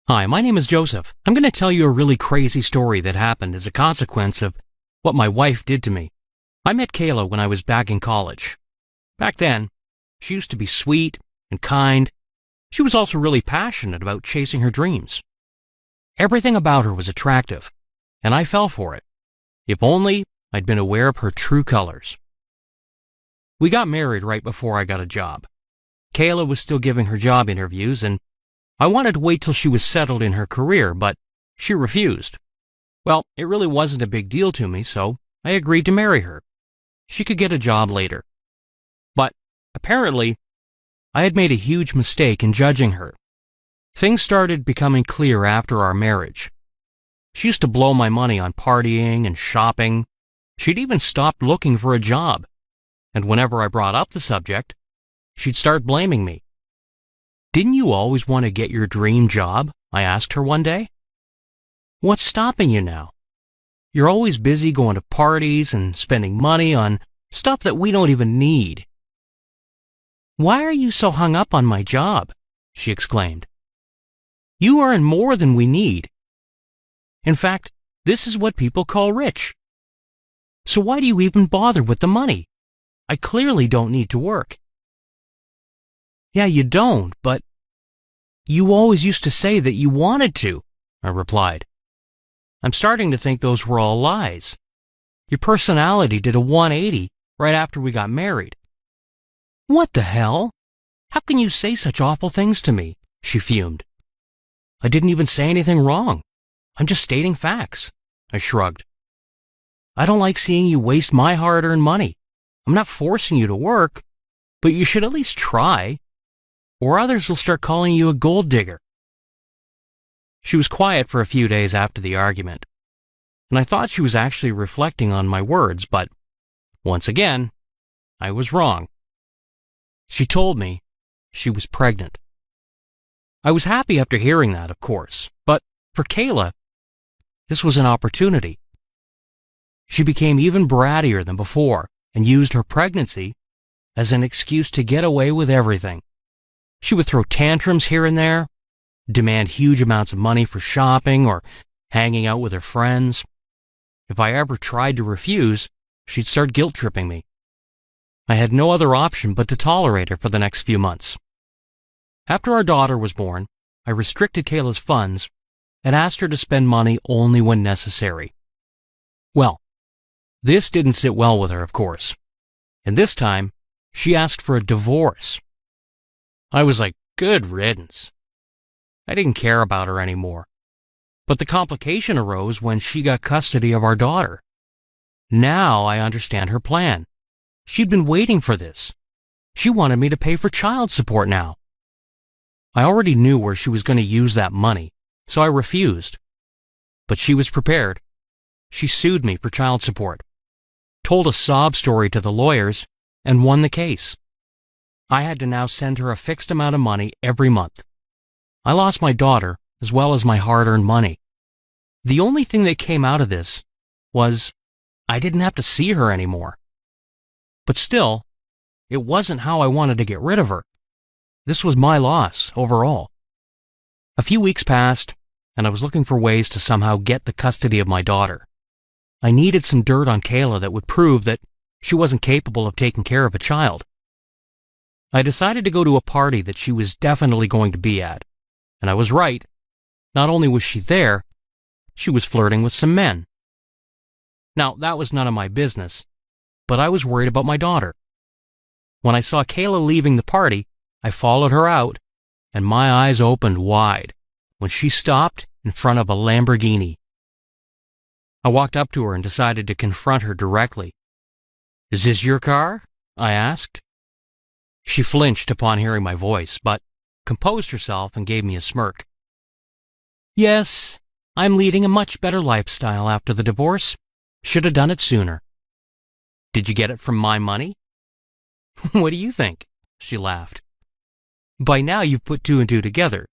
Hi, my name is Joseph. I'm going to tell you a really crazy story that happened as a consequence of what my wife did to me. I met Kayla when I was back in college. Back then, she used to be sweet and kind. She was also really passionate about chasing her dreams. Everything about her was attractive, and I fell for it. If only I'd been aware of her true colors. We got married right before I got a job. Kayla was still giving her job interviews, and I wanted to wait till she was settled in her career, but she refused. Well, it really wasn't a big deal to me, so I agreed to marry her. She could get a job later. But apparently, I had made a huge mistake in judging her. Things started becoming clear after our marriage. She used to blow my money on partying and shopping. She'd even stopped looking for a job. And whenever I brought up the subject, she'd start blaming me. "Didn't you always want to get your dream job?" I asked her one day. "What's stopping you now? You're always busy going to parties and spending money on stuff that we don't even need." "Why are you so hung up on my job?" she exclaimed. "You earn more than we need. In fact, this is what people call rich. So why do you even bother with the money? I clearly don't need to work." "Yeah, you don't, but you always used to say that you wanted to," I replied. "I'm starting to think those were all lies. Your personality did a 180 right after we got married." "What the hell? How can you say such awful things to me?" she fumed. "I didn't even say anything wrong. I'm just stating facts," I shrugged. "I don't like seeing you waste my hard-earned money. I'm not forcing you to work, but you should at least try, or others will start calling you a gold digger." She was quiet for a few days after the argument, and I thought she was actually reflecting on my words, but once again, I was wrong. She told me she was pregnant. I was happy after hearing that, of course, but for Kayla, this was an opportunity. She became even brattier than before and used her pregnancy as an excuse to get away with everything. She would throw tantrums here and there, demand huge amounts of money for shopping or hanging out with her friends. If I ever tried to refuse, she'd start guilt-tripping me. I had no other option but to tolerate her for the next few months. After our daughter was born, I restricted Kayla's funds and asked her to spend money only when necessary. Well, this didn't sit well with her, of course, and this time she asked for a divorce. I was like, good riddance. I didn't care about her anymore. But the complication arose when she got custody of our daughter. Now I understand her plan. She'd been waiting for this. She wanted me to pay for child support now. I already knew where she was going to use that money, so I refused. But she was prepared. She sued me for child support, told a sob story to the lawyers, and won the case. I had to now send her a fixed amount of money every month. I lost my daughter as well as my hard-earned money. The only thing that came out of this was I didn't have to see her anymore. But still, it wasn't how I wanted to get rid of her. This was my loss overall. A few weeks passed, and I was looking for ways to somehow get the custody of my daughter. I needed some dirt on Kayla that would prove that she wasn't capable of taking care of a child. I decided to go to a party that she was definitely going to be at, and I was right. Not only was she there, she was flirting with some men. Now, that was none of my business, but I was worried about my daughter. When I saw Kayla leaving the party, I followed her out, and my eyes opened wide when she stopped in front of a Lamborghini. I walked up to her and decided to confront her directly. "Is this your car?" I asked. She flinched upon hearing my voice, but composed herself and gave me a smirk. "Yes, I'm leading a much better lifestyle after the divorce. Should have done it sooner." "Did you get it from my money?" "What do you think?" she laughed. "By now you've put two and two together.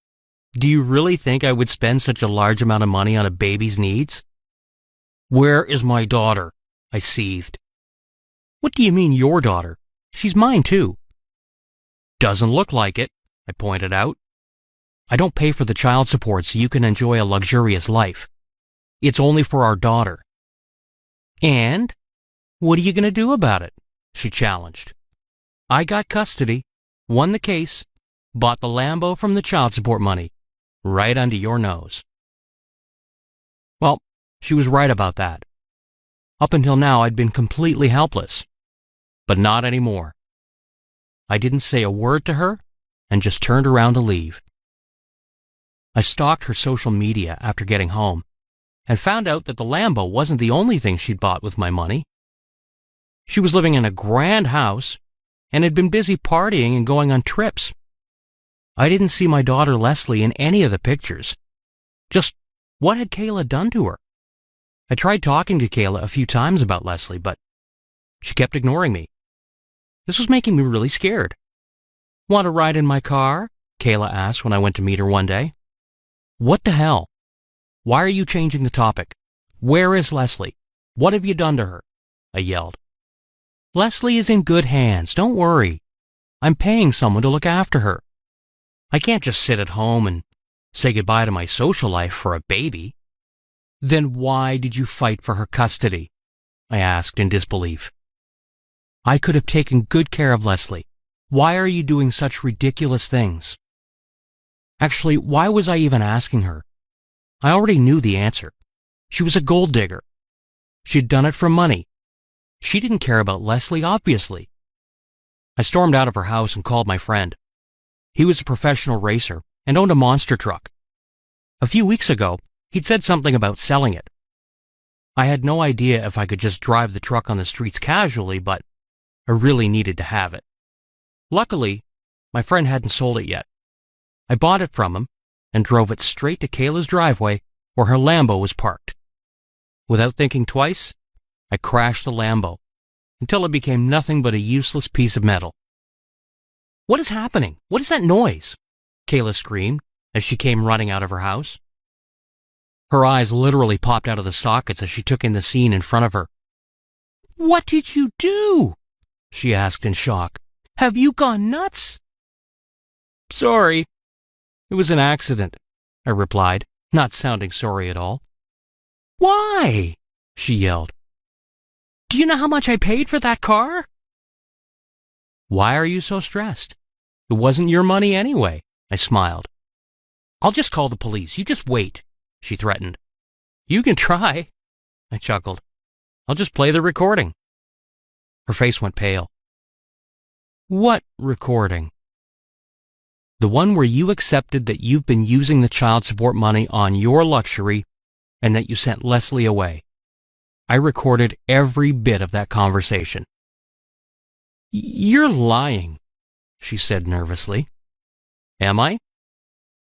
Do you really think I would spend such a large amount of money on a baby's needs?" "Where is my daughter?" I seethed. "What do you mean, your daughter? She's mine too." "Doesn't look like it," I pointed out. I don't pay for the child support so you can enjoy a luxurious life. It's only for our daughter." "And? What are you going to do about it?" she challenged. "I got custody, won the case, bought the Lambo from the child support money, right under your nose." Well, she was right about that. Up until now, I'd been completely helpless. But not anymore. I didn't say a word to her and just turned around to leave. I stalked her social media after getting home and found out that the Lambo wasn't the only thing she'd bought with my money. She was living in a grand house and had been busy partying and going on trips. I didn't see my daughter Leslie in any of the pictures. Just what had Kayla done to her? I tried talking to Kayla a few times about Leslie, but she kept ignoring me. This was making me really scared. "Want to ride in my car?" Kayla asked when I went to meet her one day. "What the hell? Why are you changing the topic? Where is Leslie? What have you done to her?" I yelled. "Leslie is in good hands, don't worry. I'm paying someone to look after her. I can't just sit at home and say goodbye to my social life for a baby." "Then why did you fight for her custody?" I asked in disbelief. "I could have taken good care of Leslie. Why are you doing such ridiculous things?" Actually, why was I even asking her? I already knew the answer. She was a gold digger. She'd done it for money. She didn't care about Leslie, obviously. I stormed out of her house and called my friend. He was a professional racer and owned a monster truck. A few weeks ago, he'd said something about selling it. I had no idea if I could just drive the truck on the streets casually, but I really needed to have it. Luckily, my friend hadn't sold it yet. I bought it from him and drove it straight to Kayla's driveway where her Lambo was parked. Without thinking twice, I crashed the Lambo until it became nothing but a useless piece of metal. "What is happening? What is that noise?" Kayla screamed as she came running out of her house. Her eyes literally popped out of the sockets as she took in the scene in front of her. "What did you do?" she asked in shock. "Have you gone nuts?" "Sorry. It was an accident," I replied, not sounding sorry at all. "Why?" she yelled. "Do you know how much I paid for that car?" "Why are you so stressed? It wasn't your money anyway," I smiled. "I'll just call the police. You just wait," she threatened. "You can try," I chuckled. "I'll just play the recording." Her face went pale. "What recording?" "The one where you accepted that you've been using the child support money on your luxury and that you sent Leslie away. I recorded every bit of that conversation." "You're lying," she said nervously. "Am I?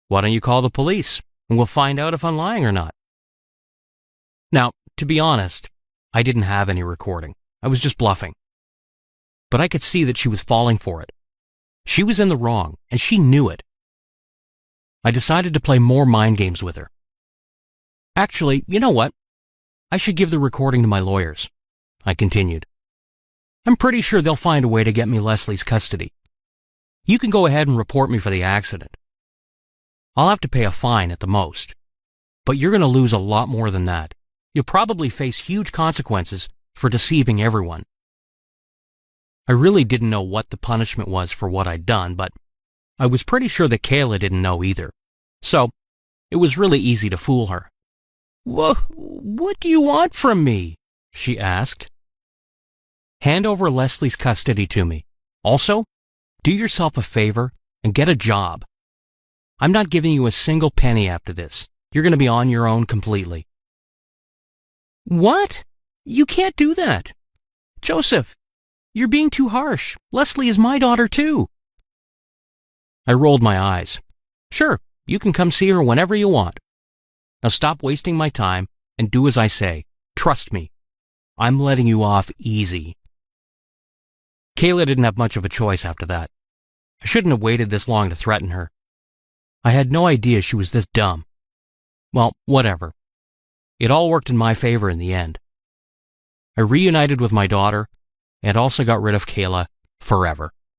Why don't you call the police and we'll find out if I'm lying or not?" Now, to be honest, I didn't have any recording. I was just bluffing. But I could see that she was falling for it. She was in the wrong, and she knew it. I decided to play more mind games with her. "Actually, you know what? I should give the recording to my lawyers," I continued. "I'm pretty sure they'll find a way to get me Leslie's custody. You can go ahead and report me for the accident. I'll have to pay a fine at the most, but you're going to lose a lot more than that. You'll probably face huge consequences for deceiving everyone." I really didn't know what the punishment was for what I'd done, but I was pretty sure that Kayla didn't know either. So it was really easy to fool her. What do you want from me?" she asked. "Hand over Leslie's custody to me. Also, do yourself a favor and get a job. I'm not giving you a single penny after this. You're going to be on your own completely." "What? You can't do that. Joseph, you're being too harsh. Leslie is my daughter too." I rolled my eyes. "Sure, you can come see her whenever you want. Now stop wasting my time and do as I say. Trust me, I'm letting you off easy." Kayla didn't have much of a choice after that. I shouldn't have waited this long to threaten her. I had no idea she was this dumb. Well, whatever. It all worked in my favor in the end. I reunited with my daughter and also got rid of Kayla forever.